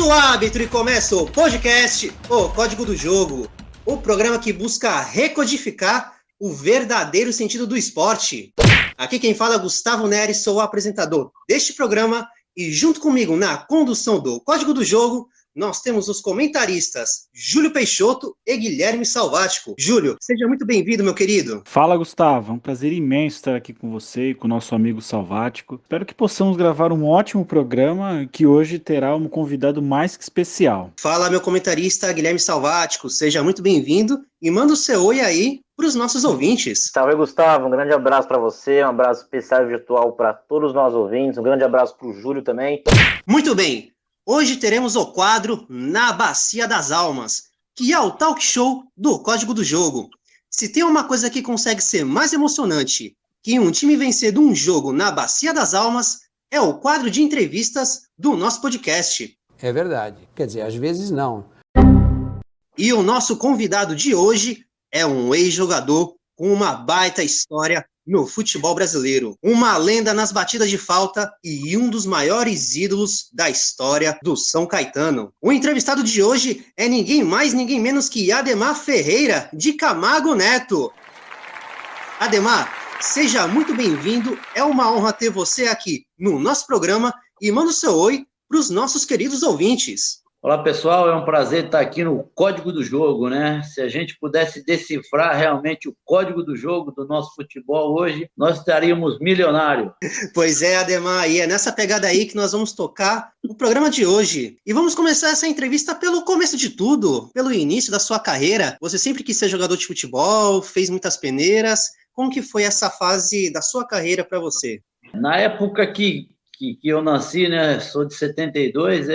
o árbitro e começa o podcast O Código do Jogo, o programa que busca recodificar o verdadeiro sentido do esporte. Aqui quem fala é Gustavo Nery, sou o apresentador deste programa e junto comigo na condução do Código do Jogo, nós temos os comentaristas Júlio Peixoto e Guilherme Salvático. Júlio, seja muito bem-vindo, meu querido. Fala, Gustavo. É um prazer imenso estar aqui com você e com o nosso amigo Salvático. Espero que possamos gravar um ótimo programa que hoje terá um convidado mais que especial. Fala, meu comentarista Guilherme Salvático, seja muito bem-vindo e manda o seu oi aí para os nossos ouvintes. Salve, Gustavo. Um grande abraço para você, um abraço especial virtual para todos os nossos ouvintes, um grande abraço para o Júlio também. Muito bem. Hoje teremos o quadro Na Bacia das Almas, que é o talk show do Código do Jogo. Se tem uma coisa que consegue ser mais emocionante que um time vencer de um jogo na Bacia das Almas, é o quadro de entrevistas do nosso podcast. É verdade. Quer dizer, às vezes não. E o nosso convidado de hoje é um ex-jogador com uma baita história no futebol brasileiro. Uma lenda nas batidas de falta e um dos maiores ídolos da história do São Caetano. O entrevistado de hoje é ninguém mais, ninguém menos que Ademar Ferreira, de Camargo Neto. Ademar, seja muito bem-vindo. É uma honra ter você aqui no nosso programa e manda o seu oi para os nossos queridos ouvintes. Olá, pessoal, é um prazer estar aqui no Código do Jogo, né? Se a gente pudesse decifrar realmente o código do jogo do nosso futebol hoje, nós estaríamos milionários. Pois é, Ademar, e é nessa pegada aí que nós vamos tocar o programa de hoje. E vamos começar essa entrevista pelo começo de tudo, pelo início da sua carreira. Você sempre quis ser jogador de futebol, fez muitas peneiras. Como que foi essa fase da sua carreira para você? Na época que eu nasci, né, sou de 72,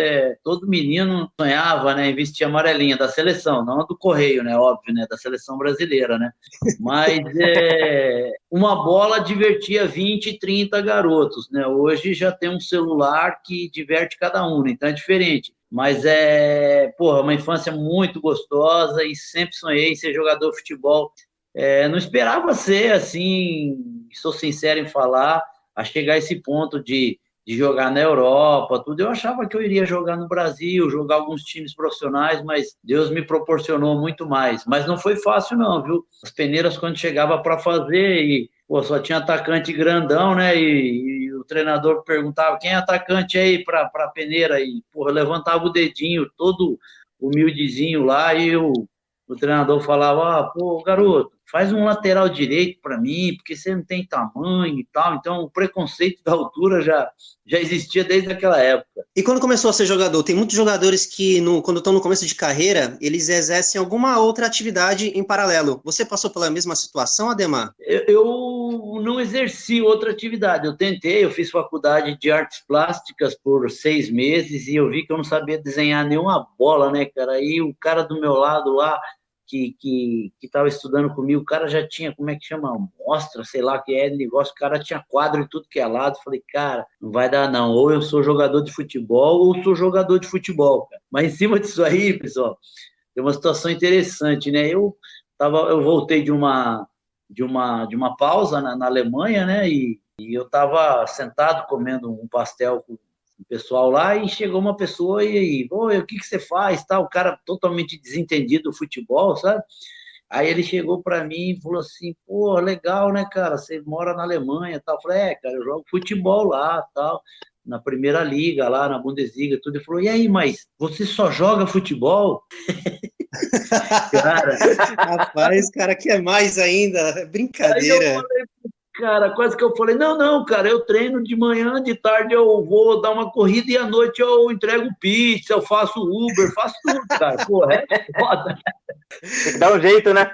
todo menino sonhava, né, em vestir amarelinha da seleção, não do Correio, né, óbvio, né, da seleção brasileira, né, mas uma bola divertia 20, 30 garotos, né, hoje já tem um celular que diverte cada um, né, então é diferente, mas uma infância muito gostosa e sempre sonhei em ser jogador de futebol, não esperava ser assim, sou sincero em falar, a chegar a esse ponto de jogar na Europa, tudo. Eu achava que eu iria jogar no Brasil, jogar alguns times profissionais, mas Deus me proporcionou muito mais. Mas não foi fácil não, viu? As peneiras, quando chegava para fazer, e só tinha atacante grandão, né? E o treinador perguntava, quem é atacante aí para a peneira? E, levantava o dedinho, todo humildezinho lá, e o treinador falava, garoto, faz um lateral direito para mim, porque você não tem tamanho e tal. Então, o preconceito da altura já existia desde aquela época. E quando começou a ser jogador? Tem muitos jogadores que, quando estão no começo de carreira, eles exercem alguma outra atividade em paralelo. Você passou pela mesma situação, Ademar? Eu não exerci outra atividade. Eu tentei, eu fiz faculdade de artes plásticas por 6 meses e eu vi que eu não sabia desenhar nenhuma bola, né, cara? Aí o cara do meu lado lá, que estava estudando comigo, o cara já tinha, como é que chama? Mostra, sei lá que é negócio, o cara tinha quadro em tudo que é lado. Falei, cara, não vai dar não, ou eu sou jogador de futebol ou sou jogador de futebol, cara. Mas em cima disso aí, pessoal, tem uma situação interessante, né? Eu voltei de uma pausa na Alemanha, né? E eu estava sentado comendo um pastel com o pessoal lá, e chegou uma pessoa e o que você faz, tá? O cara totalmente desentendido do futebol, sabe? Aí ele chegou para mim e falou assim, legal, né, cara? Você mora na Alemanha, tal. Eu falei, cara, eu jogo futebol lá, tal, na primeira liga, lá na Bundesliga, tudo. Ele falou, e aí, mas você só joga futebol? Cara, rapaz, cara, quer mais ainda, brincadeira. Aí eu falei, cara, quase que eu falei, não, cara, eu treino de manhã, de tarde eu vou dar uma corrida e à noite eu entrego pizza, eu faço Uber, faço tudo, cara, é foda. Tem que dar um jeito, né?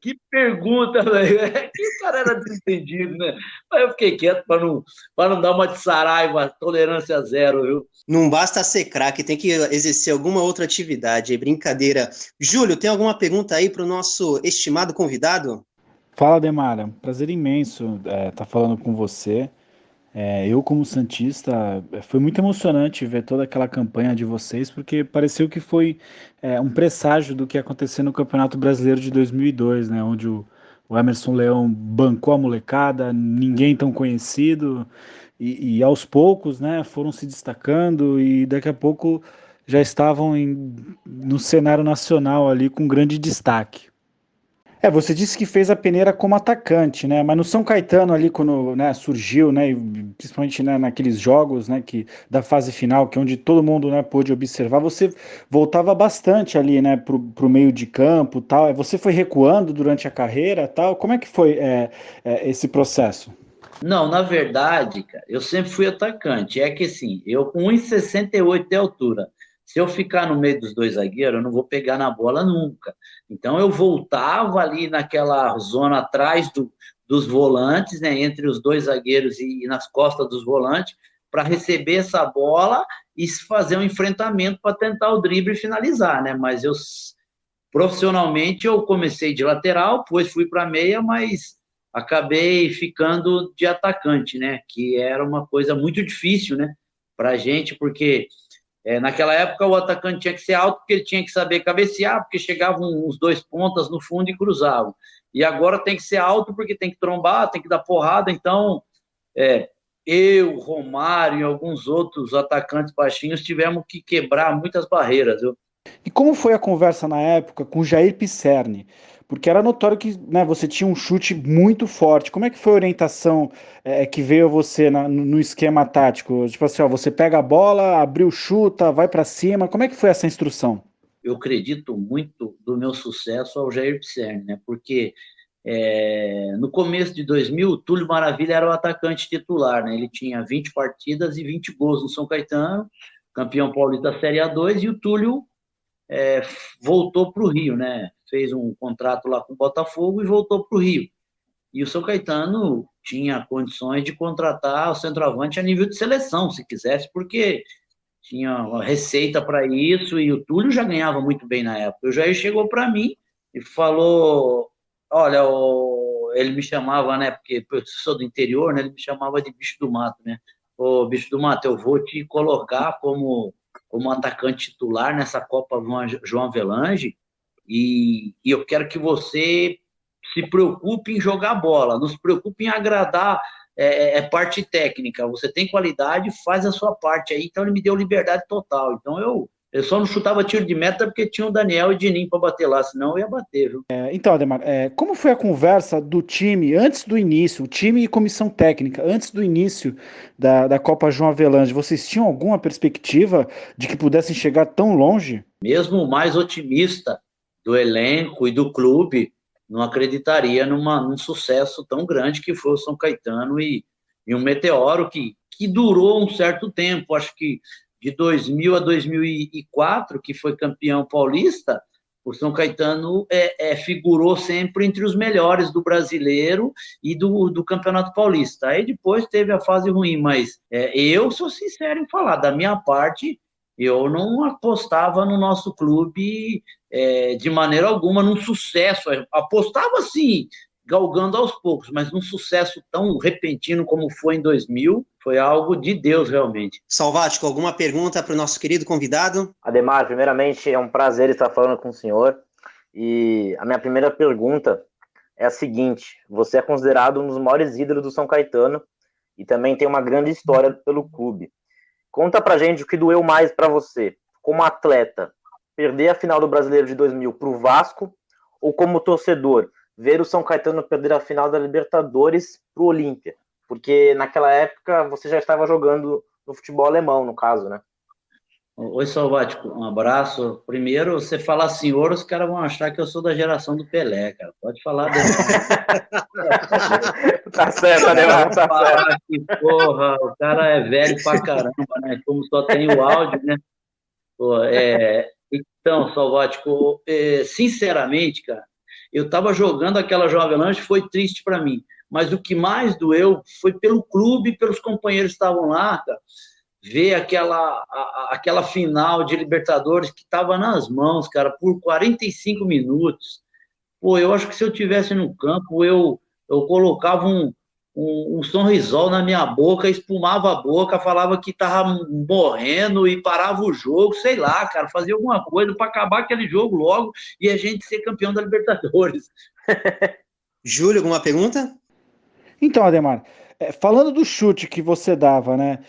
Que pergunta, velho, que o cara era desentendido, né? Mas eu fiquei quieto para não dar uma de Saraiva, tolerância zero, viu? Não basta ser craque, tem que exercer alguma outra atividade, é brincadeira. Júlio, tem alguma pergunta aí para o nosso estimado convidado? Fala, Demara. Prazer imenso estar falando com você. Eu, como santista, foi muito emocionante ver toda aquela campanha de vocês, porque pareceu que foi um presságio do que ia acontecer no Campeonato Brasileiro de 2002, né, onde o Emerson Leão bancou a molecada, ninguém tão conhecido, e aos poucos, né, foram se destacando e daqui a pouco já estavam no cenário nacional ali com grande destaque. Você disse que fez a peneira como atacante, né? Mas no São Caetano ali quando, né, surgiu, né, e principalmente, né, naqueles jogos, né, da fase final, que é onde todo mundo, né, pôde observar, você voltava bastante ali, né, pro meio de campo, tal. Você foi recuando durante a carreira, tal. Como é que foi esse processo? Não, na verdade, cara, eu sempre fui atacante. É que assim, eu com 1,68 de altura, se eu ficar no meio dos dois zagueiros, eu não vou pegar na bola nunca. Então eu voltava ali naquela zona atrás dos volantes, né, entre os dois zagueiros e nas costas dos volantes, para receber essa bola e fazer um enfrentamento para tentar o drible e finalizar, né? Mas eu profissionalmente eu comecei de lateral, depois fui para meia, mas acabei ficando de atacante, né? Que era uma coisa muito difícil, né? Para a gente, porque naquela época o atacante tinha que ser alto, porque ele tinha que saber cabecear, porque chegavam uns dois pontas no fundo e cruzavam. E agora tem que ser alto, porque tem que trombar, tem que dar porrada. Então, eu, Romário e alguns outros atacantes baixinhos tivemos que quebrar muitas barreiras. E como foi a conversa na época com Jair Pisserni? Porque era notório que, né, você tinha um chute muito forte. Como é que foi a orientação que veio a você no esquema tático? Tipo assim, ó, você pega a bola, abriu, chuta, vai para cima. Como é que foi essa instrução? Eu acredito muito do meu sucesso ao Jair Pisserni, né? Porque no começo de 2000, o Túlio Maravilha era o atacante titular, né? Ele tinha 20 partidas e 20 gols no São Caetano, campeão paulista da Série A2, e o Túlio voltou para o Rio, né? Fez um contrato lá com o Botafogo e voltou para o Rio. E o São Caetano tinha condições de contratar o centroavante a nível de seleção, se quisesse, porque tinha uma receita para isso e o Túlio já ganhava muito bem na época. O Jair chegou para mim e falou, olha, ele me chamava, né, porque eu sou do interior, né, ele me chamava de bicho do mato, né? Ô, bicho do mato, eu vou te colocar como atacante titular nessa Copa João Avelange e eu quero que você se preocupe em jogar bola, não se preocupe em agradar parte técnica. Você tem qualidade, faz a sua parte aí. Então ele me deu liberdade total. Então eu só não chutava tiro de meta porque tinha o Daniel e o Dininho para bater lá, senão eu ia bater, viu? Então, Ademar, como foi a conversa do time antes do início, o time e comissão técnica, antes do início da Copa João Avelange? Vocês tinham alguma perspectiva de que pudessem chegar tão longe? Mesmo o mais otimista do elenco e do clube não acreditaria num sucesso tão grande que foi o São Caetano e um meteoro que durou um certo tempo. Acho que de 2000 a 2004, que foi campeão paulista, o São Caetano figurou sempre entre os melhores do brasileiro e do Campeonato Paulista. Aí depois teve a fase ruim, mas eu sou sincero em falar, da minha parte, eu não apostava no nosso clube de maneira alguma num sucesso. Apostava sim, galgando aos poucos, mas num sucesso tão repentino como foi em 2000, foi algo de Deus realmente. Salvático, alguma pergunta para o nosso querido convidado? Ademar, primeiramente é um prazer estar falando com o senhor e a minha primeira pergunta é a seguinte: você é considerado um dos maiores ídolos do São Caetano e também tem uma grande história pelo clube. Conta pra gente o que doeu mais pra você, como atleta, perder a final do Brasileiro de 2000 pro Vasco, ou como torcedor, ver o São Caetano perder a final da Libertadores pro Olímpia? Porque naquela época você já estava jogando no futebol alemão, no caso, né? Oi, Salvático, um abraço. Primeiro, você falar senhor, os caras vão achar que eu sou da geração do Pelé, cara. Pode falar dele. Tá certo, Ademar, tá certo. Que porra, o cara é velho pra caramba, né? Como só tem o áudio, né? Pô, então, Salvático, sinceramente, cara, eu tava jogando aquela João Avelange, foi triste para mim. Mas o que mais doeu foi pelo clube, pelos companheiros que estavam lá, cara. Ver aquela final de Libertadores que estava nas mãos, cara, por 45 minutos. Pô, eu acho que se eu tivesse no campo, eu colocava um sorrisol na minha boca, espumava a boca, falava que estava morrendo e parava o jogo, sei lá, cara, fazia alguma coisa para acabar aquele jogo logo e a gente ser campeão da Libertadores. Júlio, alguma pergunta? Então, Ademar, Falando do chute que você dava, né?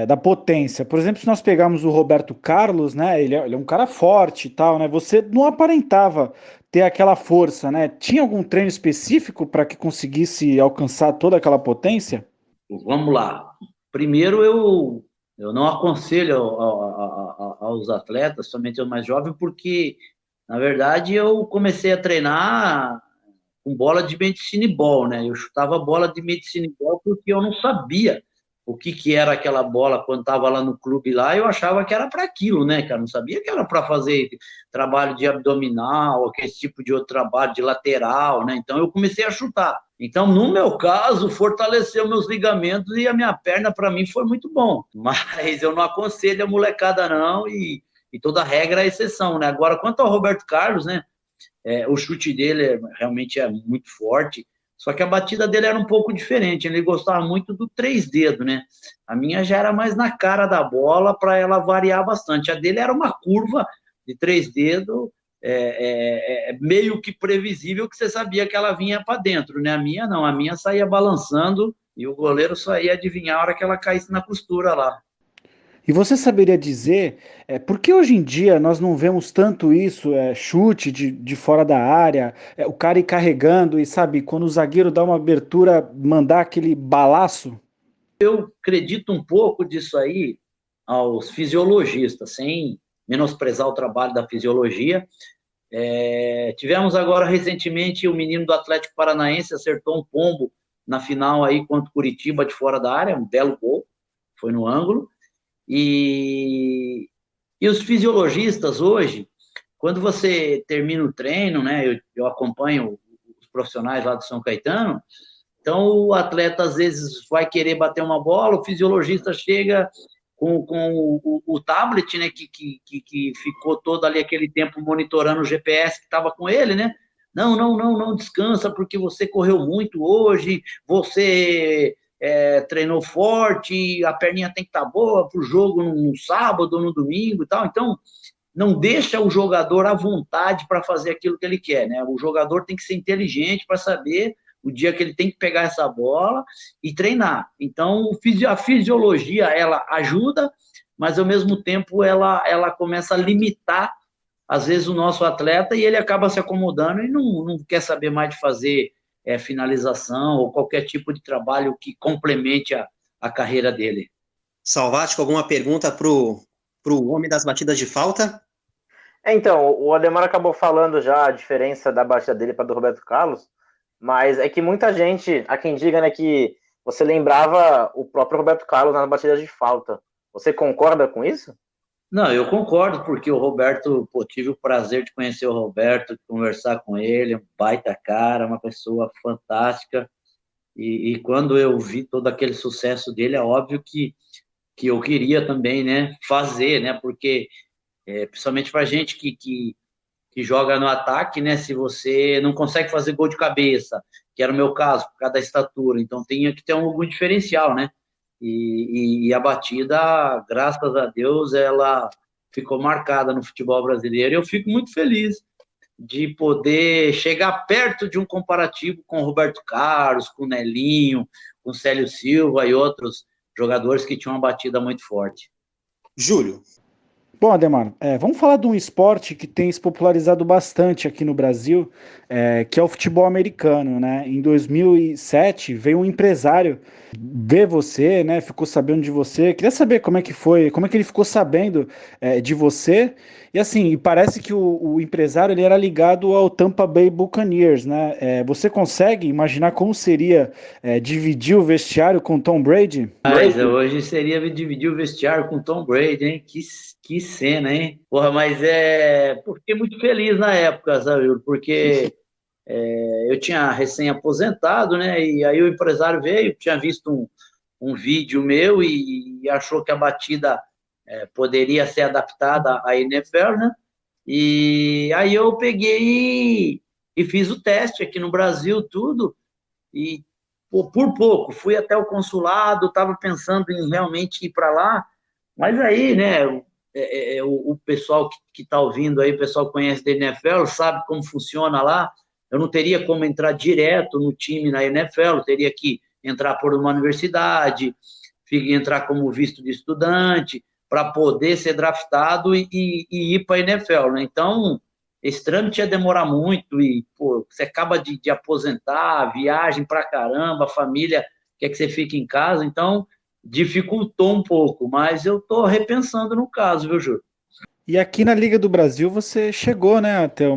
Da potência. Por exemplo, se nós pegarmos o Roberto Carlos, né? Ele é um cara forte e tal, né? Você não aparentava ter aquela força, né? Tinha algum treino específico para que conseguisse alcançar toda aquela potência? Vamos lá. Primeiro, eu não aconselho aos atletas, somente aos mais jovens, porque, na verdade, eu comecei a treinar com bola de medicine ball, né? Eu chutava bola de medicine ball porque eu não sabia o que era aquela bola quando estava lá no clube lá, eu achava que era para aquilo, né, cara? Não sabia que era para fazer trabalho de abdominal, aquele tipo de outro trabalho de lateral, né? Então eu comecei a chutar. Então, no meu caso, fortaleceu meus ligamentos e a minha perna, para mim, foi muito bom. Mas eu não aconselho a molecada, não, e toda regra é exceção, né? Agora, quanto ao Roberto Carlos, né? O chute dele realmente é muito forte, só que a batida dele era um pouco diferente. Ele gostava muito do três dedos, né? A minha já era mais na cara da bola para ela variar bastante. A dele era uma curva de três dedos, meio que previsível, que você sabia que ela vinha para dentro, né? A minha não, a minha saía balançando e o goleiro só ia adivinhar a hora que ela caísse na costura lá. E você saberia dizer por que hoje em dia nós não vemos tanto isso, chute de fora da área, o cara ir carregando e, sabe, quando o zagueiro dá uma abertura, mandar aquele balaço? Acredito um pouco disso aí aos fisiologistas, sem menosprezar o trabalho da fisiologia. Tivemos agora recentemente o menino do Atlético Paranaense acertou um pombo na final aí contra o Curitiba de fora da área, um belo gol, foi no ângulo. E os fisiologistas hoje, quando você termina o treino, né, eu acompanho os profissionais lá do São Caetano, então o atleta às vezes vai querer bater uma bola, o fisiologista chega com o tablet, né, que ficou todo ali aquele tempo monitorando o GPS que estava com ele, né? Não, não, não, não descansa porque você correu muito hoje, você treinou forte, a perninha tem que estar boa para o jogo no sábado ou no domingo e tal. Então, não deixa o jogador à vontade para fazer aquilo que ele quer, né? O jogador tem que ser inteligente para saber o dia que ele tem que pegar essa bola e treinar. Então, a fisiologia, ela ajuda, mas ao mesmo tempo ela começa a limitar, às vezes, o nosso atleta e ele acaba se acomodando e não quer saber mais de fazer finalização ou qualquer tipo de trabalho que complemente a carreira dele. Salvático, alguma pergunta para o homem das batidas de falta? Então, o Ademar acabou falando já a diferença da batida dele para do Roberto Carlos, mas é que muita gente, há quem diga, né, que você lembrava o próprio Roberto Carlos nas batidas de falta. Você concorda com isso? Não, eu concordo, porque o Roberto, tive o prazer de conhecer o Roberto, de conversar com ele, um baita cara, uma pessoa fantástica, e quando eu vi todo aquele sucesso dele, é óbvio que eu queria também, né, fazer, né, porque, principalmente para gente que joga no ataque, né, se você não consegue fazer gol de cabeça, que era o meu caso, por causa da estatura, então tinha que ter algum diferencial, né, e a batida, graças a Deus, ela ficou marcada no futebol brasileiro. Eu fico muito feliz de poder chegar perto de um comparativo com o Roberto Carlos, com o Nelinho, com o Célio Silva e outros jogadores que tinham uma batida muito forte. Júlio. Bom, Ademar, vamos falar de um esporte que tem se popularizado bastante aqui no Brasil, que é o futebol americano, né? Em 2007 veio um empresário ver você, né? Ficou sabendo de você. Queria saber como é que foi, como é que ele ficou sabendo de você. E assim, parece que o empresário ele era ligado ao Tampa Bay Buccaneers, né? Você consegue imaginar como seria dividir o vestiário com Tom Brady? Mas hoje seria dividir o vestiário com Tom Brady, hein? Que cena, hein? Porra, mas fiquei muito feliz na época, sabe? Porque eu tinha recém-aposentado, né? E aí o empresário veio, tinha visto um vídeo meu e achou que a batida poderia ser adaptada à NFL, né? E aí eu peguei e fiz o teste aqui no Brasil, tudo, e por pouco, fui até o consulado, estava pensando em realmente ir para lá, mas aí, né, o pessoal que está ouvindo aí, o pessoal que conhece da NFL, sabe como funciona lá, eu não teria como entrar direto no time na NFL, eu teria que entrar por uma universidade, entrar como visto de estudante, para poder ser draftado e ir para a NFL, né? Então, esse trâmite ia demorar muito e, pô, você acaba de aposentar, viagem para caramba, a família quer que você fique em casa, então dificultou um pouco, mas eu estou repensando no caso, viu, Júlio? E aqui na Liga do Brasil você chegou, né, a ter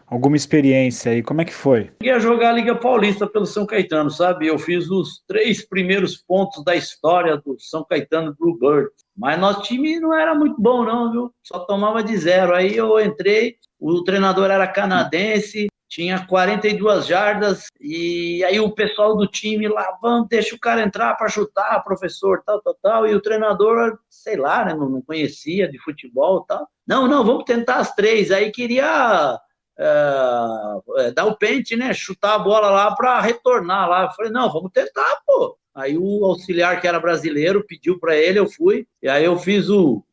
alguma experiência aí, como é que foi? Eu ia jogar a Liga Paulista pelo São Caetano, sabe? Eu fiz os 3 primeiros pontos da história do São Caetano Bluebird, mas nosso time não era muito bom não, viu? Só tomava de 0, aí eu entrei, o treinador era canadense, tinha 42 jardas, e aí o pessoal do time lá, vamos, deixa o cara entrar para chutar, professor, tal, e o treinador, sei lá, né, não conhecia de futebol, tal. Não, vamos tentar as 3, aí queria dar o pente, né, chutar a bola lá para retornar lá. Eu falei, não, vamos tentar, pô. Aí o auxiliar, que era brasileiro, pediu para ele, eu fui, e aí eu fiz o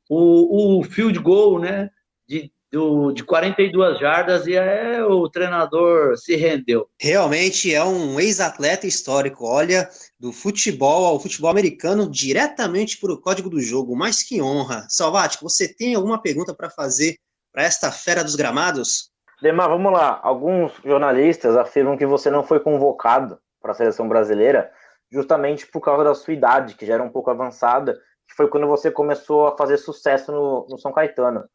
field goal, né, de 42 jardas, e aí o treinador se rendeu. Realmente é um ex-atleta histórico, olha, do futebol ao futebol americano, diretamente para o código do jogo, mas que honra. Salvático, você tem alguma pergunta para fazer para esta fera dos gramados? Demar, vamos lá. Alguns jornalistas afirmam que você não foi convocado para a seleção brasileira justamente por causa da sua idade, que já era um pouco avançada, que foi quando você começou a fazer sucesso no São Caetano.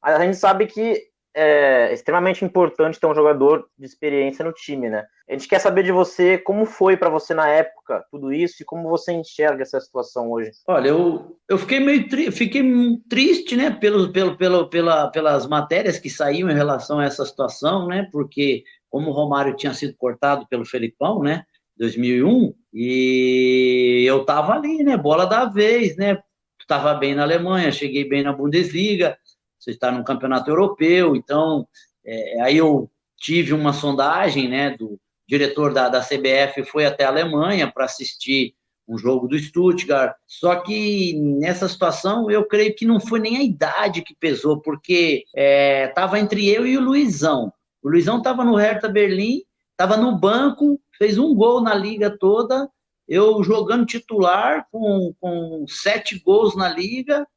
A gente sabe que é extremamente importante ter um jogador de experiência no time, né? A gente quer saber de você como foi para você na época tudo isso e como você enxerga essa situação hoje. Olha, eu fiquei meio triste, né, pelas matérias que saíam em relação a essa situação, né? Porque como o Romário tinha sido cortado pelo Felipão, né, 2001, e eu tava ali, né, bola da vez, né? Estava bem na Alemanha, cheguei bem na Bundesliga. Você está num campeonato europeu, então aí eu tive uma sondagem, né, do diretor da CBF, foi até a Alemanha para assistir um jogo do Stuttgart, só que nessa situação eu creio que não foi nem a idade que pesou, porque estava entre eu e o Luizão estava no Hertha Berlim, estava no banco, fez um gol na liga toda, eu jogando titular com 7 gols na liga.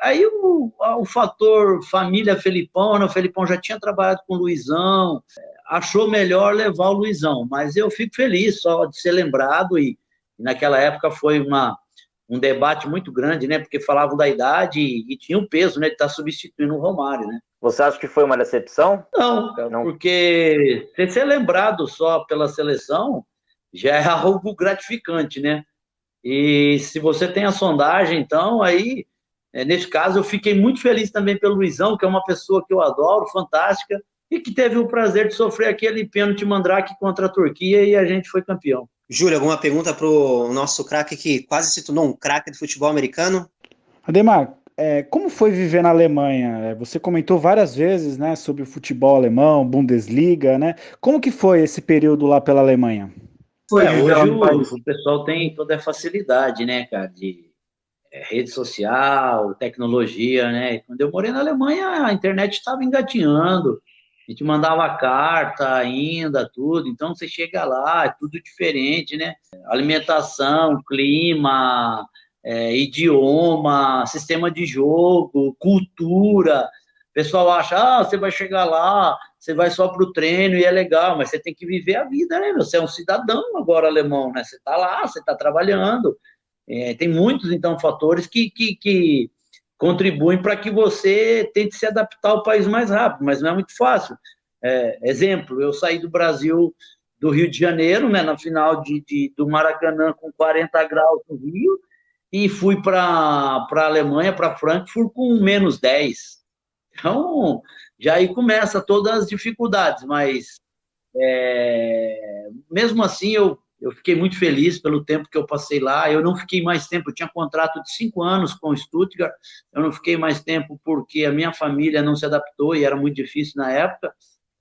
Aí o fator família Felipão, né? O Felipão já tinha trabalhado com o Luizão, achou melhor levar o Luizão, mas eu fico feliz só de ser lembrado, e naquela época foi um debate muito grande, né? Porque falavam da idade e tinha um peso, né? De estar substituindo o Romário, né? Você acha que foi uma decepção? Não, porque ser lembrado só pela seleção já é algo gratificante, né? E se você tem a sondagem, então, aí, nesse caso, eu fiquei muito feliz também pelo Luizão, que é uma pessoa que eu adoro, fantástica, e que teve o prazer de sofrer aquele pênalti mandrake contra a Turquia, e a gente foi campeão. Júlio, alguma pergunta para o nosso craque que quase se tornou um craque do futebol americano? Ademar, como foi viver na Alemanha? Você comentou várias vezes, né, sobre o futebol alemão, Bundesliga, né? Como que foi esse período lá pela Alemanha? Hoje o pessoal tem toda a facilidade, né, cara, de rede social, tecnologia, né? E quando eu morei na Alemanha, a internet estava engatinhando, a gente mandava carta ainda, tudo, então você chega lá, é tudo diferente, né? Alimentação, clima, idioma, sistema de jogo, cultura. O pessoal acha, você vai chegar lá, você vai só para o treino e é legal, mas você tem que viver a vida, né? Você é um cidadão agora alemão, né? Você está lá, você está trabalhando. Tem muitos, então, fatores que contribuem para que você tente se adaptar ao país mais rápido, mas não é muito fácil. Exemplo, eu saí do Brasil, do Rio de Janeiro, né, na final do Maracanã com 40 graus no Rio, e fui para a Alemanha, para Frankfurt, com menos 10. Então, já aí começa todas as dificuldades, mas mesmo assim eu fiquei muito feliz pelo tempo que eu passei lá. Eu não fiquei mais tempo, eu tinha contrato de 5 anos com o Stuttgart, eu não fiquei mais tempo porque a minha família não se adaptou e era muito difícil na época,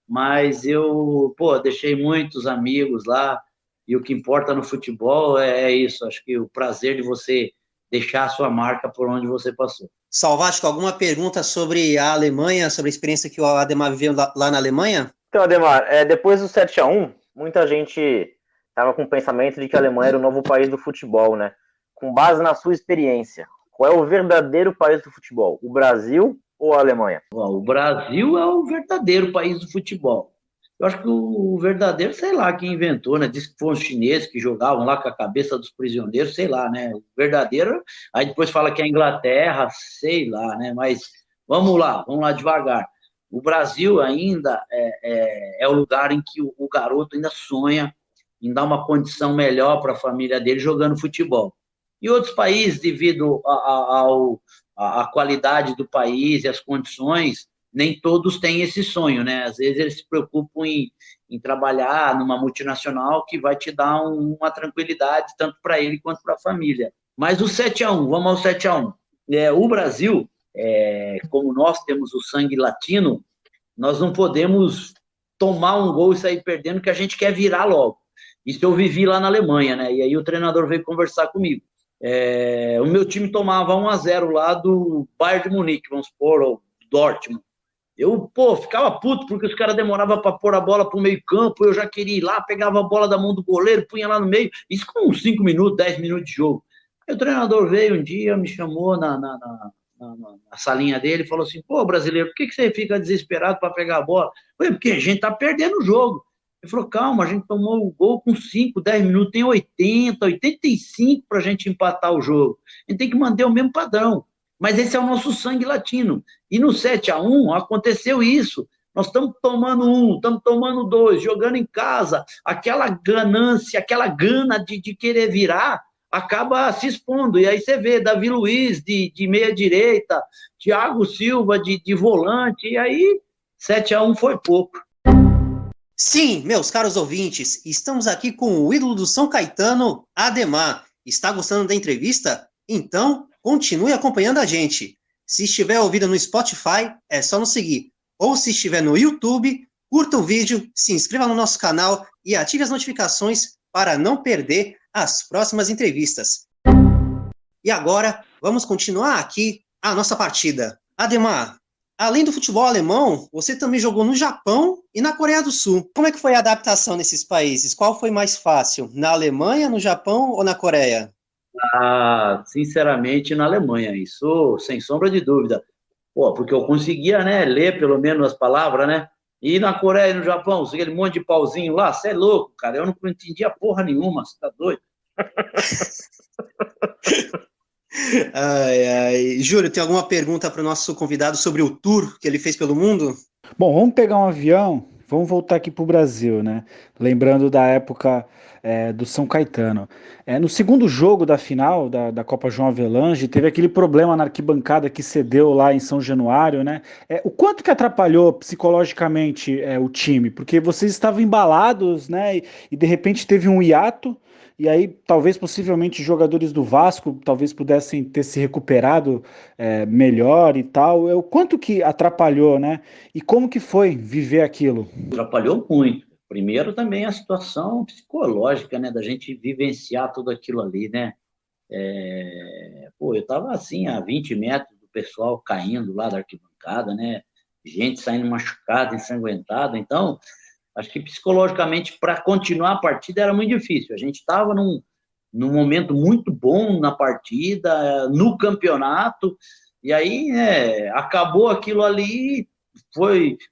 mas eu deixei muitos amigos lá, e o que importa no futebol é isso, acho que o prazer de você deixar a sua marca por onde você passou. Salvático, alguma pergunta sobre a Alemanha, sobre a experiência que o Ademar viveu lá na Alemanha? Então, Ademar, depois do 7-1, muita gente estava com o pensamento de que a Alemanha era o novo país do futebol, né? Com base na sua experiência, qual é o verdadeiro país do futebol? O Brasil ou a Alemanha? O Brasil é o verdadeiro país do futebol. Eu acho que o verdadeiro, sei lá, quem inventou, né? Diz que foram os chineses que jogavam lá com a cabeça dos prisioneiros, sei lá, né? O verdadeiro, aí depois fala que é a Inglaterra, sei lá, né? Mas vamos lá devagar. O Brasil ainda é o lugar em que o garoto ainda sonha em dar uma condição melhor para a família dele jogando futebol. E outros países, devido à qualidade do país e às condições, nem todos têm esse sonho, né? Às vezes eles se preocupam em trabalhar numa multinacional que vai te dar uma tranquilidade, tanto para ele quanto para a família. Mas o 7-1, vamos ao 7-1. O Brasil, como nós temos o sangue latino, nós não podemos tomar um gol e sair perdendo, que a gente quer virar logo. Isso eu vivi lá na Alemanha, né? E aí o treinador veio conversar comigo. O meu time tomava 1-0 lá do Bayern de Munique, vamos supor, ou Dortmund. Eu, ficava puto, porque os caras demoravam para pôr a bola para o meio campo, eu já queria ir lá, pegava a bola da mão do goleiro, punha lá no meio, isso com 5 minutos, 10 minutos de jogo. Aí o treinador veio um dia, me chamou na salinha dele e falou assim, brasileiro, por que você fica desesperado para pegar a bola? Eu falei, porque a gente tá perdendo o jogo. Ele falou, calma, a gente tomou o gol com 5, 10 minutos, tem 80, 85 para a gente empatar o jogo. A gente tem que manter o mesmo padrão. Mas esse é o nosso sangue latino. E no 7-1 aconteceu isso. Nós estamos tomando 1, estamos tomando 2, jogando em casa. Aquela ganância, aquela gana de querer virar, acaba se expondo. E aí você vê Davi Luiz de meia-direita, Thiago Silva de volante, e aí 7-1 foi pouco. Sim, meus caros ouvintes, estamos aqui com o ídolo do São Caetano, Ademar. Está gostando da entrevista? Então, continue acompanhando a gente. Se estiver ouvindo no Spotify, é só nos seguir. Ou se estiver no YouTube, curta o vídeo, se inscreva no nosso canal e ative as notificações para não perder as próximas entrevistas. E agora, vamos continuar aqui a nossa partida. Ademar, além do futebol alemão, você também jogou no Japão e na Coreia do Sul. Como é que foi a adaptação nesses países? Qual foi mais fácil? Na Alemanha, no Japão ou na Coreia? Sinceramente, na Alemanha, isso sem sombra de dúvida. Porque eu conseguia, né, ler pelo menos as palavras, né? E na Coreia e no Japão, aquele monte de pauzinho lá, você é louco, cara. Eu não entendia porra nenhuma, você tá doido? Júlio, tem alguma pergunta para o nosso convidado sobre o tour que ele fez pelo mundo? Bom, vamos pegar um avião, vamos voltar aqui para o Brasil, né? Lembrando da época do São Caetano. No segundo jogo da final da Copa João Avelange, teve aquele problema na arquibancada que cedeu lá em São Januário, né? O quanto que atrapalhou psicologicamente o time? Porque vocês estavam embalados, né? E de repente teve um hiato. E aí, talvez, possivelmente, jogadores do Vasco talvez pudessem ter se recuperado melhor e tal. O quanto que atrapalhou, né? E como que foi viver aquilo? Atrapalhou muito. Primeiro, também a situação psicológica, né? Da gente vivenciar tudo aquilo ali, né? Eu estava assim, a 20 metros do pessoal caindo lá da arquibancada, né? Gente saindo machucada, ensanguentada. Então, acho que psicologicamente, para continuar a partida, era muito difícil. A gente estava num momento muito bom na partida, no campeonato, e aí acabou aquilo ali.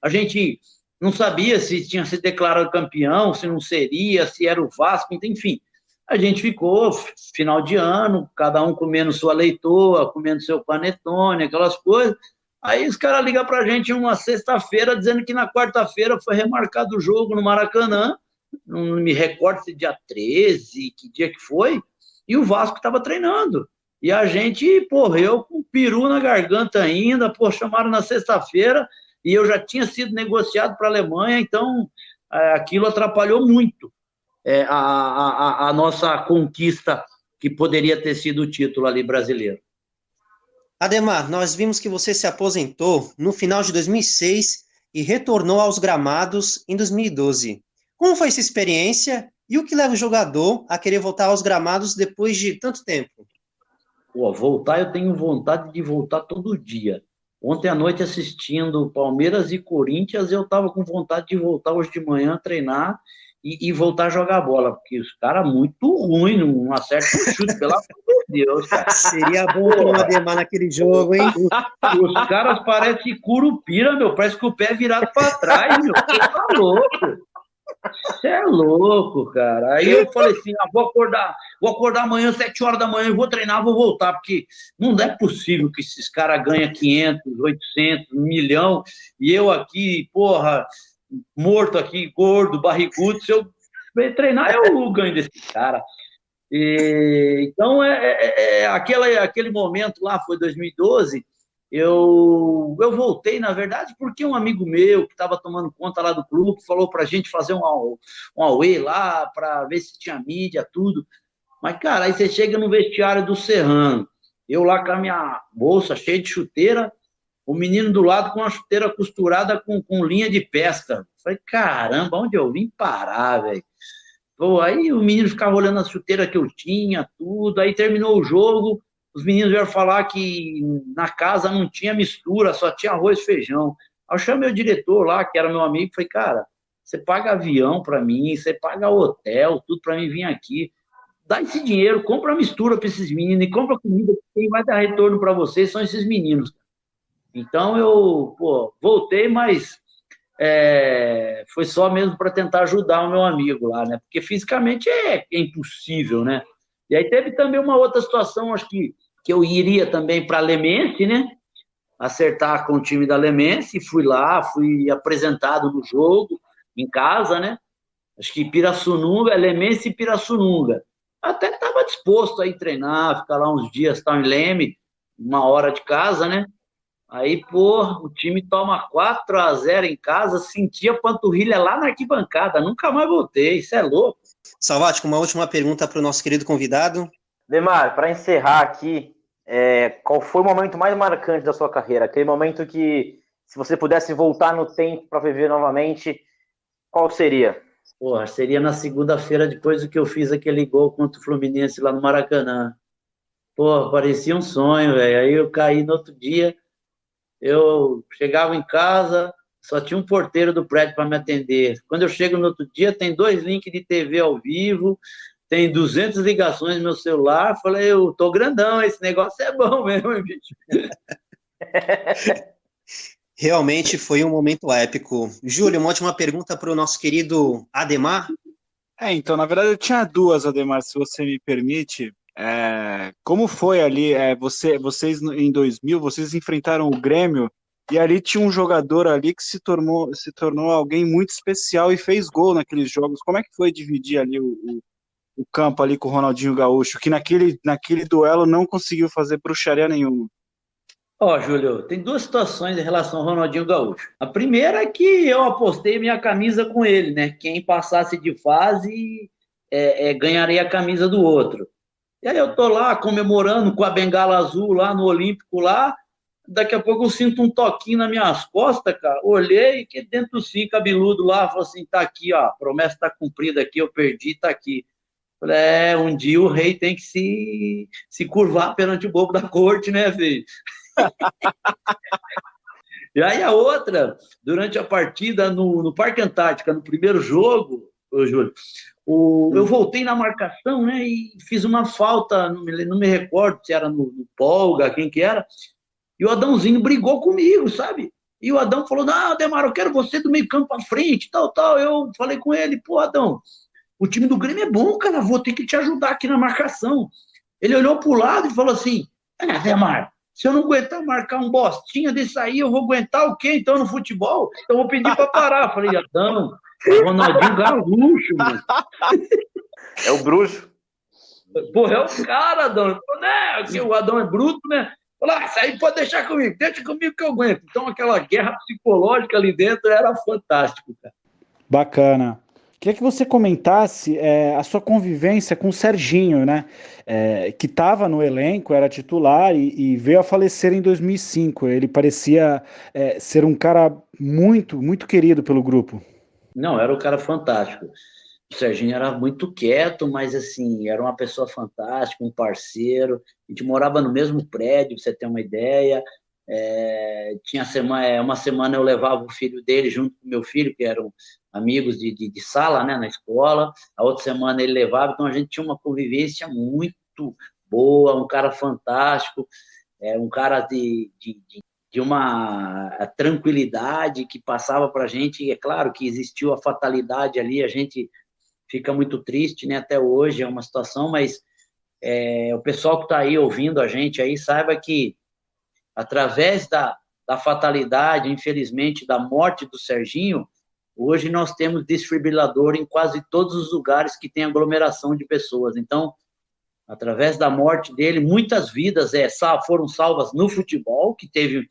A gente não sabia se tinha se declarado campeão, se não seria, se era o Vasco, enfim. A gente ficou, final de ano, cada um comendo sua leitoa, comendo seu panetone, aquelas coisas. Aí os caras ligam pra gente uma sexta-feira dizendo que na quarta-feira foi remarcado o jogo no Maracanã, não me recordo se dia 13, que dia que foi, e o Vasco estava treinando. E a gente, eu com peru na garganta ainda, chamaram na sexta-feira, e eu já tinha sido negociado para a Alemanha, então aquilo atrapalhou muito a nossa conquista, que poderia ter sido o título ali brasileiro. Ademar, nós vimos que você se aposentou no final de 2006 e retornou aos gramados em 2012. Como foi essa experiência e o que leva o jogador a querer voltar aos gramados depois de tanto tempo? Voltar, eu tenho vontade de voltar todo dia. Ontem à noite, assistindo Palmeiras e Corinthians, eu estava com vontade de voltar hoje de manhã a treinar e voltar a jogar bola, porque os caras muito ruins, não acertam o chute, pelo amor de Deus, cara. Seria bom ter um Ademar naquele jogo, hein? Os caras parecem curupira, meu, parece que o pé é virado pra trás, meu, você tá louco. Você é louco, cara. Aí eu falei assim, vou acordar amanhã, 7 horas da manhã, vou treinar, vou voltar, porque não é possível que esses caras ganhem 500, 800, 1 milhão, e eu aqui, porra, morto aqui, gordo, barrigudo, se eu treinar, eu ganho desse cara. Então, aquele momento lá, foi 2012, eu voltei, na verdade, porque um amigo meu que estava tomando conta lá do clube falou para a gente fazer um away lá, para ver se tinha mídia, tudo. Mas, cara, aí você chega no vestiário do Serrano, eu lá com a minha bolsa cheia de chuteira, o menino do lado com uma chuteira costurada com linha de pesca. Falei, caramba, onde eu vim parar, velho? Aí o menino ficava olhando a chuteira que eu tinha, tudo. Aí terminou o jogo, os meninos vieram falar que na casa não tinha mistura, só tinha arroz e feijão. Aí eu chamei o diretor lá, que era meu amigo, e falei, cara, você paga avião para mim, você paga hotel, tudo para mim vir aqui. Dá esse dinheiro, compra a mistura para esses meninos e compra comida, que quem vai dar retorno para vocês são esses meninos. Então eu, voltei, mas foi só mesmo para tentar ajudar o meu amigo lá, né? Porque fisicamente é impossível, né? E aí teve também uma outra situação, acho que eu iria também para a Lemense, né? Acertar com o time da Lemense, fui lá, fui apresentado no jogo, em casa, né? Acho que Pirassununga, Lemense e Pirassununga. Até estava disposto a ir treinar, ficar lá uns dias, tal, em Leme, 1 hora de casa, né? Aí, o time toma 4-0 em casa, senti a panturrilha lá na arquibancada, nunca mais voltei, isso é louco. Salvático, uma última pergunta para o nosso querido convidado. Demar, para encerrar aqui, qual foi o momento mais marcante da sua carreira? Aquele momento que, se você pudesse voltar no tempo para viver novamente, qual seria? Seria na segunda-feira, depois do que eu fiz aquele gol contra o Fluminense lá no Maracanã. Parecia um sonho, velho. Aí eu caí no outro dia, eu chegava em casa, só tinha um porteiro do prédio para me atender. Quando eu chego no outro dia, tem 2 links de TV ao vivo, tem 200 ligações no meu celular. Falei, eu tô grandão, esse negócio é bom mesmo, bicho. Realmente foi um momento épico. Júlio, uma última pergunta para o nosso querido Ademar. Então, na verdade, eu tinha 2, Ademar, se você me permite. Como foi ali, vocês em 2000, vocês enfrentaram o Grêmio, e ali tinha um jogador ali que se tornou alguém muito especial e fez gol naqueles jogos. Como é que foi dividir ali o campo ali com o Ronaldinho Gaúcho, que naquele duelo não conseguiu fazer bruxaria nenhuma? Júlio, tem 2 situações em relação ao Ronaldinho Gaúcho. A primeira é que eu apostei minha camisa com ele, né? Quem passasse de fase ganharia a camisa do outro. E aí eu tô lá comemorando com a bengala azul lá no Olímpico lá, daqui a pouco eu sinto um toquinho nas minhas costas, cara. Olhei, que dentro do sim cabeludo lá, falou assim, tá aqui, ó, a promessa tá cumprida aqui, eu perdi, tá aqui. Falei, um dia o rei tem que se curvar perante o bobo da corte, né, filho? E aí a outra, durante a partida no Parque Antártica, no primeiro jogo, Júlio, eu voltei na marcação, né, e fiz uma falta, não me recordo se era no Polga, quem que era, e o Adãozinho brigou comigo, sabe? E o Adão falou, não, Ademar, eu quero você do meio campo à frente, tal. Eu falei com ele, Adão, o time do Grêmio é bom, cara, vou ter que te ajudar aqui na marcação. Ele olhou pro lado e falou assim, Ademar, se eu não aguentar marcar um bostinha desse aí, eu vou aguentar o quê, então, no futebol? Então eu vou pedir para parar. Falei, Adão, é o Ronaldinho Gaúcho, mano. É o bruxo. É o cara, Adão. Né? Que o Adão é bruto, né? Falei, isso aí pode deixa comigo que eu aguento. Então aquela guerra psicológica ali dentro era fantástico, cara. Bacana. Queria que você comentasse a sua convivência com o Serginho, né? Que estava no elenco, era titular e veio a falecer em 2005. Ele parecia ser um cara muito, muito querido pelo grupo. Não, era um cara fantástico. O Serginho era muito quieto, mas assim, era uma pessoa fantástica, um parceiro. A gente morava no mesmo prédio, pra você ter uma ideia. Uma semana eu levava o filho dele junto com o meu filho, que eram amigos de sala, né, na escola. A outra semana ele levava, então a gente tinha uma convivência muito boa, um cara fantástico, um cara de uma tranquilidade que passava para a gente. E é claro que existiu a fatalidade ali, a gente fica muito triste, né, até hoje, é uma situação, mas o pessoal que está aí ouvindo a gente aí, saiba que através da fatalidade, infelizmente, da morte do Serginho, hoje nós temos desfibrilador em quase todos os lugares que tem aglomeração de pessoas. Então, através da morte dele, muitas vidas foram salvas no futebol, que teve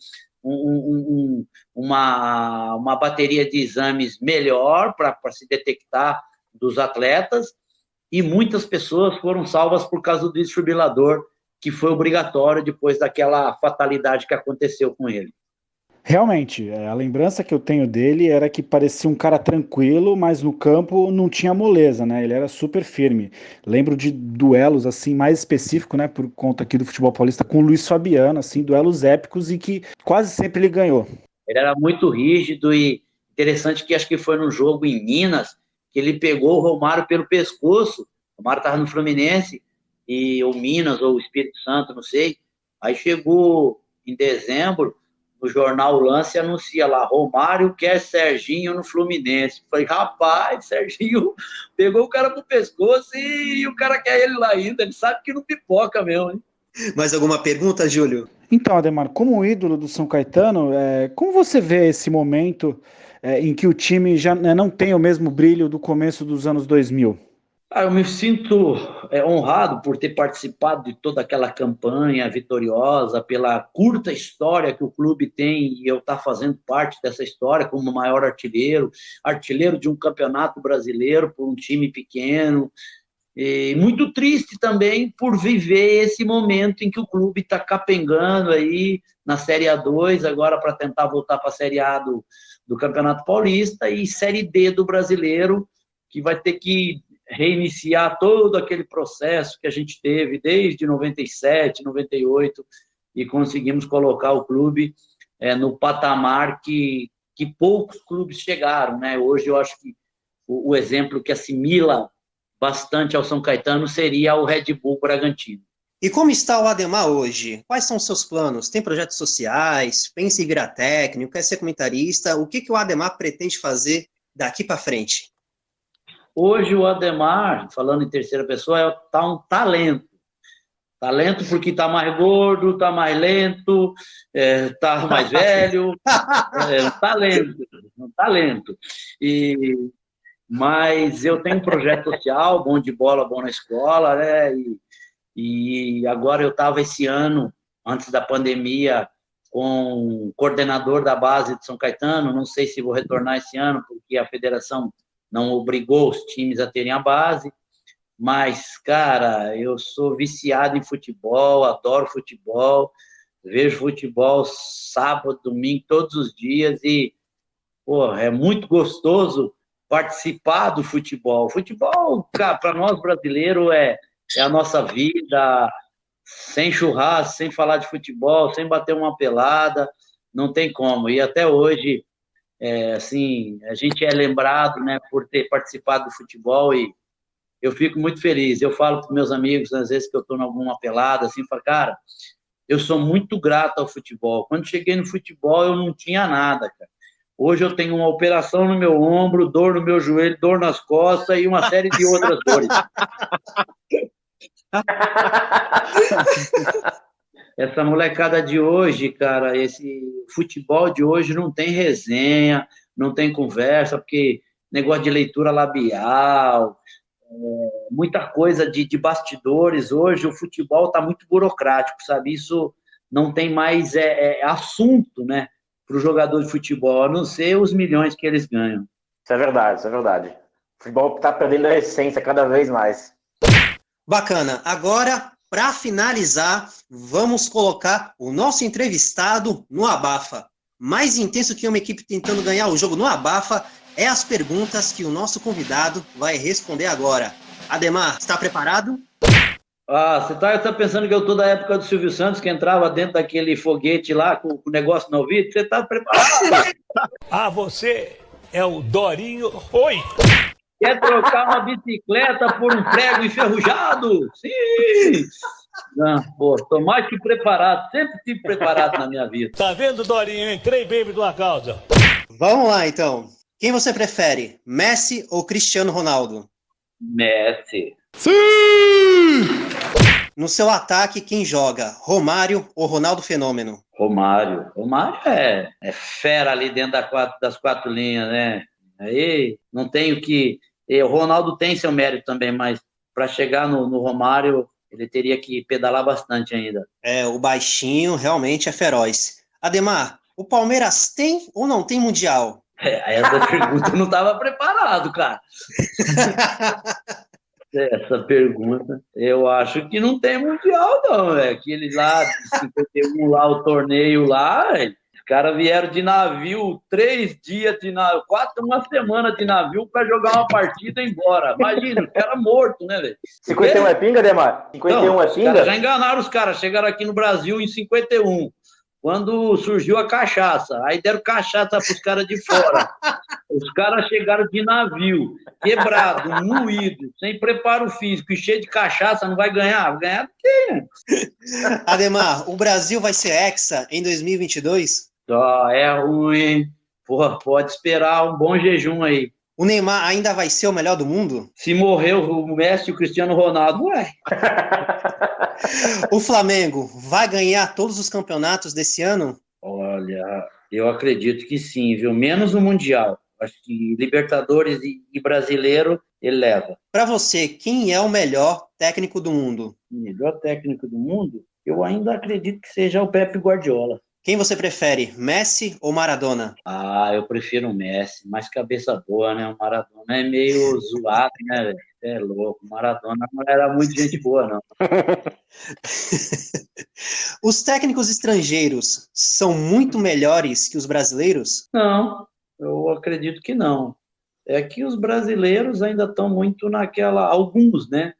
uma bateria de exames melhor para se detectar dos atletas, e muitas pessoas foram salvas por causa do desfibrilador, que foi obrigatório depois daquela fatalidade que aconteceu com ele. Realmente, a lembrança que eu tenho dele era que parecia um cara tranquilo, mas no campo não tinha moleza, né? Ele era super firme. Lembro de duelos, assim, mais específicos, né? Por conta aqui do futebol paulista, com o Luiz Fabiano, assim, duelos épicos e que quase sempre ele ganhou. Ele era muito rígido e interessante que acho que foi num jogo em Minas que ele pegou o Romário pelo pescoço. O Romário estava no Fluminense, e ou Minas, ou Espírito Santo, não sei. Aí chegou em dezembro, no jornal Lance anuncia lá, Romário quer Serginho no Fluminense. Falei, rapaz, Serginho pegou o cara pro pescoço e o cara quer ele lá ainda. Ele sabe que não pipoca mesmo, hein? Mais alguma pergunta, Júlio? Então, Ademar, como ídolo do São Caetano, como você vê esse momento em que o time já não tem o mesmo brilho do começo dos anos 2000? Eu me sinto honrado por ter participado de toda aquela campanha vitoriosa, pela curta história que o clube tem, e eu estar fazendo parte dessa história como o maior artilheiro de um campeonato brasileiro por um time pequeno. E muito triste também por viver esse momento em que o clube está capengando aí na Série A2, agora para tentar voltar para a Série A do Campeonato Paulista, e Série D do Brasileiro, que vai ter que reiniciar todo aquele processo que a gente teve desde 97, 98, e conseguimos colocar o clube no patamar que poucos clubes chegaram, né? Hoje eu acho que o exemplo que assimila bastante ao São Caetano seria o Red Bull Bragantino. E como está o Ademar hoje? Quais são os seus planos? Tem projetos sociais? Pensa em virar técnico? Quer ser comentarista? O que o Ademar pretende fazer daqui para frente? Hoje o Ademar, falando em terceira pessoa, está um talento. Talento porque está mais gordo, está mais lento, está mais velho. Um talento. Mas eu tenho um projeto social, bom de bola, bom na escola, né? E agora eu estava esse ano, antes da pandemia, com o coordenador da base de São Caetano. Não sei se vou retornar esse ano, porque a federação não obrigou os times a terem a base, mas, cara, eu sou viciado em futebol, adoro futebol, vejo futebol sábado, domingo, todos os dias, e é muito gostoso participar do futebol. Futebol, cara, para nós brasileiros é a nossa vida. Sem churrasco, sem falar de futebol, sem bater uma pelada, não tem como. E até hoje, assim, a gente é lembrado, né, por ter participado do futebol, e eu fico muito feliz. Eu falo para meus amigos, às vezes que eu estou em alguma pelada, assim, falo, cara, eu sou muito grato ao futebol. Quando cheguei no futebol, eu não tinha nada, cara. Hoje eu tenho uma operação no meu ombro, dor no meu joelho, dor nas costas e uma série de outras dores. Essa molecada de hoje, cara, esse futebol de hoje não tem resenha, não tem conversa, porque negócio de leitura labial, muita coisa de bastidores. Hoje o futebol está muito burocrático, sabe? Isso não tem mais assunto, né, para o jogador de futebol, a não ser os milhões que eles ganham. Isso é verdade, isso é verdade. O futebol está perdendo a essência cada vez mais. Bacana. Agora, para finalizar, vamos colocar o nosso entrevistado no abafa. Mais intenso que uma equipe tentando ganhar o jogo no abafa é as perguntas que o nosso convidado vai responder agora. Ademar, está preparado? Ah, você tá pensando que eu tô da época do Silvio Santos, que entrava dentro daquele foguete lá com o negócio no ouvido? Você tá preparado? Ah, você é o Dorinho. Oi! Quer trocar uma bicicleta por um prego enferrujado? Sim! Não, pô, tô mais que preparado, sempre tive preparado na minha vida. Tá vendo, Dorinho? Entrei bem de uma causa. Vamos lá, então. Quem você prefere, Messi ou Cristiano Ronaldo? Messi. No seu ataque, quem joga, Romário ou Ronaldo Fenômeno? Romário. Romário é fera ali dentro das quatro linhas, né? Aí não tem o que. O Ronaldo tem seu mérito também, mas para chegar no Romário, ele teria que pedalar bastante ainda. O baixinho realmente é feroz. Ademar, o Palmeiras tem ou não tem Mundial? Essa pergunta eu não estava preparado, cara. Essa pergunta, eu acho que não tem mundial, não, velho. Aquele lá de 51, lá, o torneio lá, véio. Os caras vieram de navio, 3 dias de navio, uma semana de navio para jogar uma partida e ir embora. Imagina, os caras mortos, né, velho? 51 é pinga, Demar? 51 então, é pinga? Os caras já enganaram os caras, chegaram aqui no Brasil em 51. Quando surgiu a cachaça, aí deram cachaça para os caras de fora. Os caras chegaram de navio, quebrado, moído, sem preparo físico e cheio de cachaça, não vai ganhar? Vai ganhar de quem? Ademar, o Brasil vai ser hexa em 2022? É ruim. Porra, pode esperar um bom jejum aí. O Neymar ainda vai ser o melhor do mundo? Se morreu o Messi e o Cristiano Ronaldo, ué. O Flamengo vai ganhar todos os campeonatos desse ano? Olha, eu acredito que sim, viu? Menos o Mundial. Acho que Libertadores e Brasileiro ele leva. Para você, quem é o melhor técnico do mundo? O melhor técnico do mundo? Eu ainda acredito que seja o Pepe Guardiola. Quem você prefere, Messi ou Maradona? Eu prefiro o Messi, mais cabeça boa, né? O Maradona é meio zoado, né, velho? É louco, o Maradona não era muito gente boa, não. Os técnicos estrangeiros são muito melhores que os brasileiros? Não, eu acredito que não. É que os brasileiros ainda estão muito alguns, né?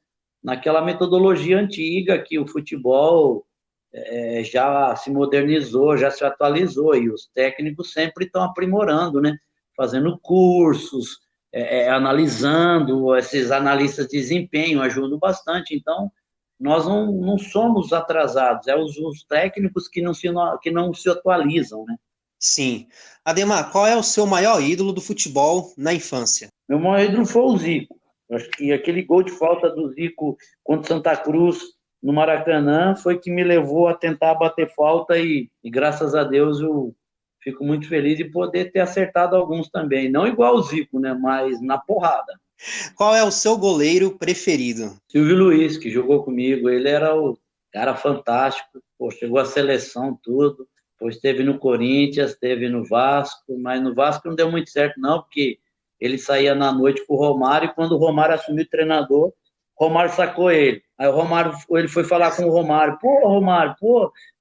Naquela metodologia antiga que o futebol já se modernizou, já se atualizou, e os técnicos sempre estão aprimorando, né? Fazendo cursos, analisando, esses analistas de desempenho ajudam bastante, então nós não somos atrasados, os técnicos que não se atualizam, né? Sim. Ademar, qual é o seu maior ídolo do futebol na infância? Meu maior ídolo foi o Zico. Acho que aquele gol de falta do Zico contra Santa Cruz no Maracanã foi que me levou a tentar bater falta e graças a Deus eu fico muito feliz de poder ter acertado alguns também. Não igual o Zico, né? Mas na porrada. Qual é o seu goleiro preferido? Silvio Luiz, que jogou comigo, ele era o cara fantástico, chegou à seleção, tudo, depois esteve no Corinthians, esteve no Vasco, mas no Vasco não deu muito certo não, porque ele saía na noite com o Romário, e quando o Romário assumiu o treinador, o Romário sacou ele. Aí ele foi falar com o Romário, Romário,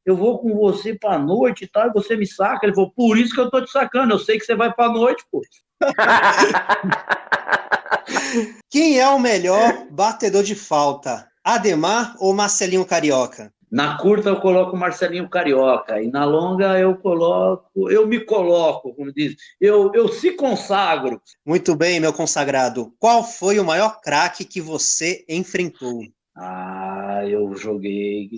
eu vou com você pra noite e tal, e você me saca. Ele falou, por isso que eu tô te sacando, eu sei que você vai pra noite, pô. Quem é o melhor batedor de falta? Ademar ou Marcelinho Carioca? Na curta eu coloco o Marcelinho Carioca, e na longa eu me coloco, como diz, eu se consagro. Muito bem, meu consagrado. Qual foi o maior craque que você enfrentou? Eu joguei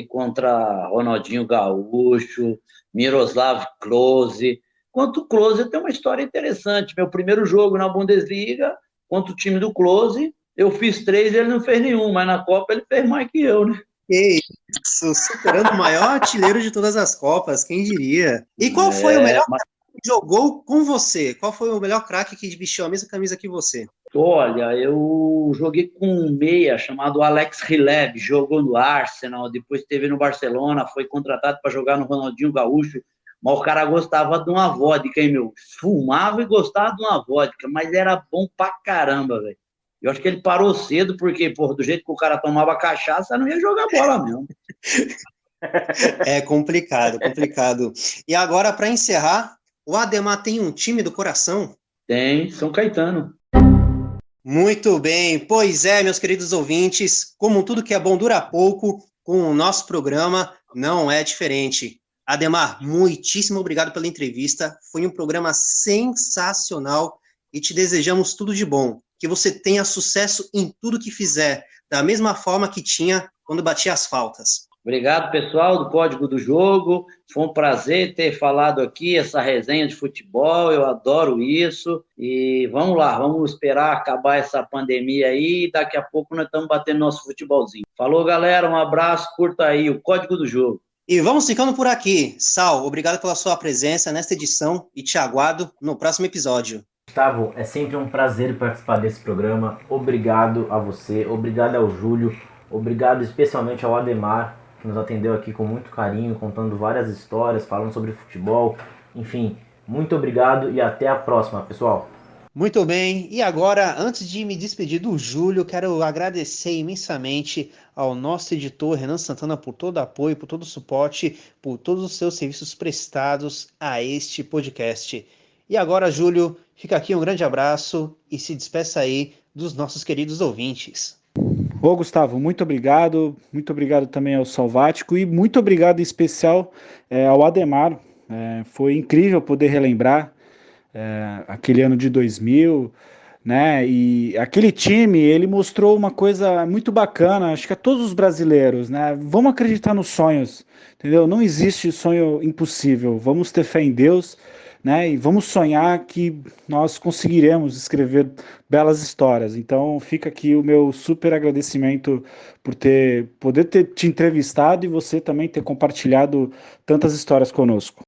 contra Ronaldinho Gaúcho, Miroslav Klose. Quanto o Klose tem uma história interessante. Meu primeiro jogo na Bundesliga, contra o time do Klose, eu fiz 3 e ele não fez nenhum, mas na Copa ele fez mais que eu, né? Que isso, superando o maior artilheiro de todas as Copas, quem diria? E qual foi o melhor craque que jogou com você? Qual foi o melhor craque que vestiu a mesma camisa que você? Olha, eu joguei com um meia chamado Alex Rileb, jogou no Arsenal, depois esteve no Barcelona, foi contratado para jogar no Ronaldinho Gaúcho, mas o cara gostava de uma vodka, hein, meu? Fumava e gostava de uma vodka, mas era bom pra caramba, velho. Eu acho que ele parou cedo, porque, do jeito que o cara tomava cachaça, não ia jogar bola mesmo. É complicado. E agora, para encerrar, o Ademar tem um time do coração? Tem, São Caetano. Muito bem, pois é, meus queridos ouvintes, como tudo que é bom dura pouco, com o nosso programa não é diferente. Ademar, muitíssimo obrigado pela entrevista, foi um programa sensacional e te desejamos tudo de bom, que você tenha sucesso em tudo que fizer, da mesma forma que tinha quando batia as faltas. Obrigado, pessoal do Código do Jogo. Foi um prazer ter falado aqui essa resenha de futebol. Eu adoro isso. E vamos lá, vamos esperar acabar essa pandemia aí. E daqui a pouco nós estamos batendo nosso futebolzinho. Falou, galera. Um abraço. Curta aí o Código do Jogo. E vamos ficando por aqui. Sal, obrigado pela sua presença nesta edição e te aguardo no próximo episódio. Gustavo, é sempre um prazer participar desse programa. Obrigado a você, obrigado ao Júlio, obrigado especialmente ao Ademar, que nos atendeu aqui com muito carinho, contando várias histórias, falando sobre futebol. Enfim, muito obrigado e até a próxima, pessoal. Muito bem, e agora, antes de me despedir do Júlio, quero agradecer imensamente ao nosso editor Renan Santana por todo o apoio, por todo o suporte, por todos os seus serviços prestados a este podcast. E agora, Júlio, fica aqui um grande abraço e se despeça aí dos nossos queridos ouvintes. Ô Gustavo, muito obrigado também ao Salvático e muito obrigado em especial ao Ademar. Foi incrível poder relembrar aquele ano de 2000, né? E aquele time, ele mostrou uma coisa muito bacana, acho que a todos os brasileiros, né? Vamos acreditar nos sonhos, entendeu? Não existe sonho impossível, vamos ter fé em Deus, né? E vamos sonhar que nós conseguiremos escrever belas histórias. Então fica aqui o meu super agradecimento por poder ter te entrevistado e você também ter compartilhado tantas histórias conosco.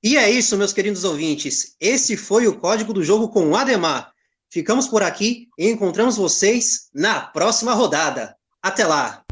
E é isso, meus queridos ouvintes. Esse foi o Código do Jogo com o Ademar. Ficamos por aqui e encontramos vocês na próxima rodada. Até lá!